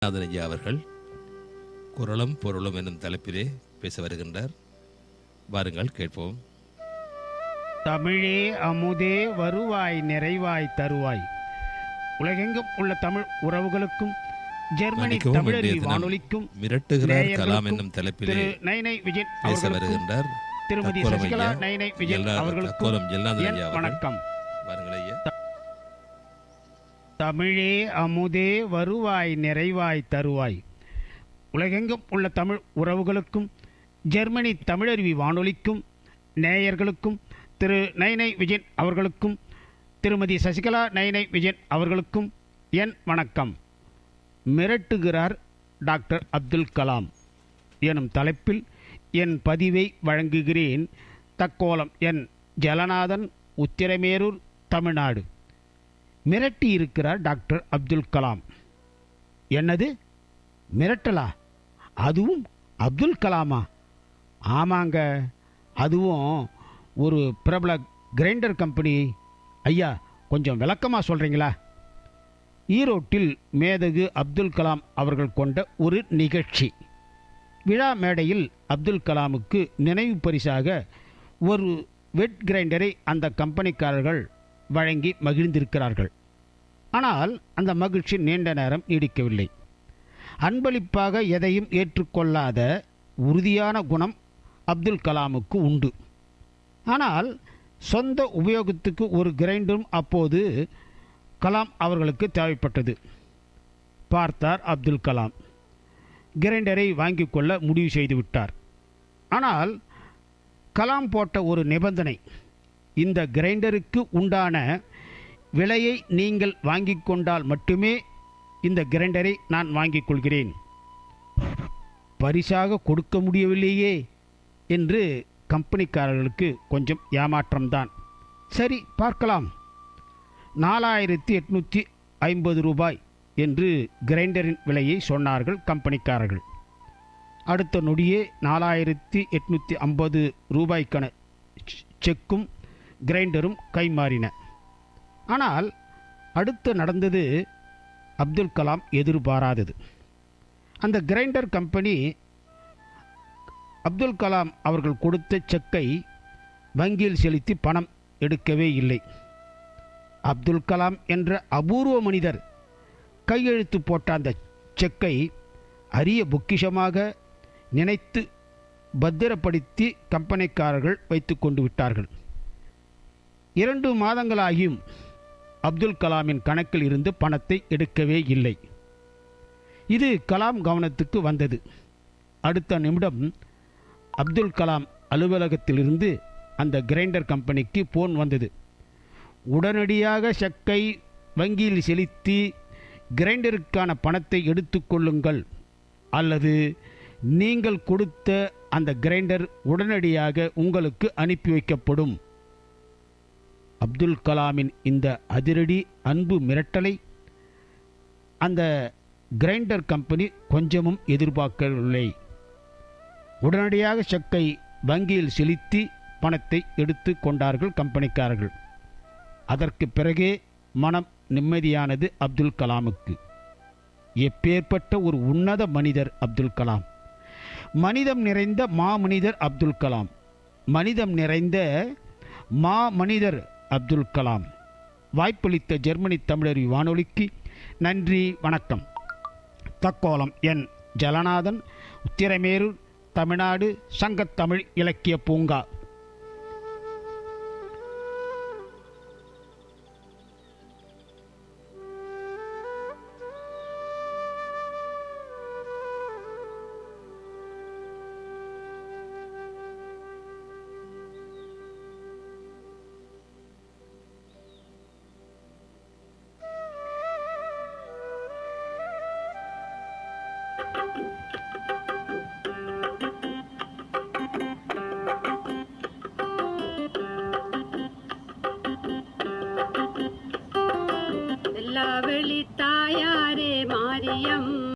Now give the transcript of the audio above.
நாதனையா அவர்கள் குரலும் பொருளும் என்னும் தலைப்பிலே பேச வருகின்றார். வாருங்கள் கேட்போம். தமிழே அமுதே வருவாய் நிறைவாய் தருவாய். உலகெங்கும் உள்ள தமிழ் உறவுகளுக்கும் ஜெர்மனி தமிழறி வானொலிக்கும் மிரட்டுகிறார் கலாம் என்னும் தலைப்பிலே நைனை விஜயன் பேச வருகின்றார். திருமதி சசிகலா நைனை விஜயன் அவர்களுக்கு வணக்கம். வாருங்கள் ஐயா. தமிழே அமுதே வருவாய் நிறைவாய் தருவாய். உலகெங்கும் உள்ள தமிழ் உறவுகளுக்கும் ஜெர்மனி தமிழருவி வானொலிக்கும் நேயர்களுக்கும் திரு நைனை விஜயன் அவர்களுக்கும் திருமதி சசிகலா நைனை விஜயன் அவர்களுக்கும் என் வணக்கம். மிரட்டுகிறார் டாக்டர் அப்துல் கலாம் எனும் தலைப்பில் என் பதிவை வழங்குகிறேன். தக்கோலம் என் ஜலநாதன், உத்திரமேரூர், தமிழ்நாடு. மிரட்டி இருக்கிறார் டாக்டர் அப்துல் கலாம். என்னது மிரட்டலா? அதுவும் அப்துல் கலாமா? ஆமாங்க, அதுவும் ஒரு பிரபல கிரைண்டர் கம்பெனி. ஐயா, கொஞ்சம் விளக்கமாக சொல்கிறீங்களா? ஈரோட்டில் மேதகு அப்துல் கலாம் அவர்கள் கொண்ட ஒரு நிகழ்ச்சி. விழா மேடையில் அப்துல் கலாமுக்கு நினைவு பரிசாக ஒரு வெட் கிரைண்டரை அந்த கம்பெனிக்காரர்கள் வழங்கி மகிழ்ந்திருக்கிறார்கள். ஆனால் அந்த மகிழ்ச்சி நீண்ட நேரம் நீடிக்கவில்லை. அன்பளிப்பாக எதையும் ஏற்றுக்கொள்ளாத உறுதியான குணம் அப்துல் கலாமுக்கு உண்டு. ஆனால் சொந்த உபயோகத்துக்கு ஒரு கிரைண்டரும் அப்போது கலாம் அவர்களுக்கு தேவைப்பட்டது. பார்த்தார் அப்துல் கலாம். கிரைண்டரை வாங்கி கொள்ள முடிவு செய்துவிட்டார். ஆனால் கலாம் போட்ட ஒரு நிபந்தனை, இந்த கிரைண்டருக்கு உண்டான விலையை நீங்கள் வாங்கி கொண்டால் மட்டுமே இந்த கிரைண்டரை நான் வாங்கிக் கொள்கிறேன். பரிசாக கொடுக்க முடியவில்லையே என்று கம்பெனிக்காரர்களுக்கு கொஞ்சம் ஏமாற்றம்தான். சரி, பார்க்கலாம். 4850 ரூபாய் என்று கிரைண்டரின் விலையை சொன்னார்கள் கம்பெனிக்காரர்கள். அடுத்த நொடியே 4850 ரூபாய்க்கான செக்கும் கிரைண்டரும் கைமாறின. ஆனால் அடுத்து நடந்தது அப்துல் கலாம் எதிர்பாராதது. அந்த கிரைண்டர் கம்பெனி அப்துல் கலாம் அவர்கள் கொடுத்த செக்கை வங்கியில் செலுத்தி பணம் எடுக்கவே இல்லை. அப்துல் கலாம் என்ற அபூர்வ மனிதர் கையெழுத்து போட்ட அந்த செக்கை அரிய பொக்கிஷமாக நினைத்து பத்திரப்படுத்தி கம்பெனிக்காரர்கள் வைத்து கொண்டு விட்டார்கள். 2 மாதங்களாகியும் அப்துல் கலாமின் கணக்கில் இருந்து பணத்தை எடுக்கவே இல்லை. இது கலாம் கவனத்துக்கு வந்தது. அடுத்த நிமிடம் அப்துல் கலாம் அலுவலகத்திலிருந்து அந்த கிரைண்டர் கம்பெனிக்கு போன் வந்தது. உடனடியாக செக்கை வங்கியில் செலுத்தி கிரைண்டருக்கான பணத்தை எடுத்துக்கொள்ளுங்கள், அல்லது நீங்கள் கொடுத்த அந்த கிரைண்டர் உடனடியாக உங்களுக்கு அனுப்பி வைக்கப்படும். அப்துல் கலாமின் இந்த அதிரடி அன்பு மிரட்டலை அந்த கிரைண்டர் கம்பெனி கொஞ்சமும் எதிர்பார்க்கவில்லை. உடனடியாக செக்கை வங்கியில் செலுத்தி பணத்தை எடுத்து கொண்டார்கள் கம்பெனிக்காரர்கள். அதற்கு பிறகே மனம் நிம்மதியானது அப்துல் கலாமுக்கு. எப்பேற்பட்ட ஒரு உன்னத மனிதர் அப்துல் கலாம்! மனிதம் நிறைந்த மாமனிதர் அப்துல் கலாம். மனிதம் நிறைந்த மாமனிதர் அப்துல் கலாம். வாய்ப்பளித்த ஜெர்மனி தமிழறி வானொலிக்கு நன்றி, வணக்கம். தக்கோலம் என் ஜலநாதன், உத்திரமேரூர், தமிழ்நாடு. சங்கத்தமிழ் இலக்கிய பூங்கா.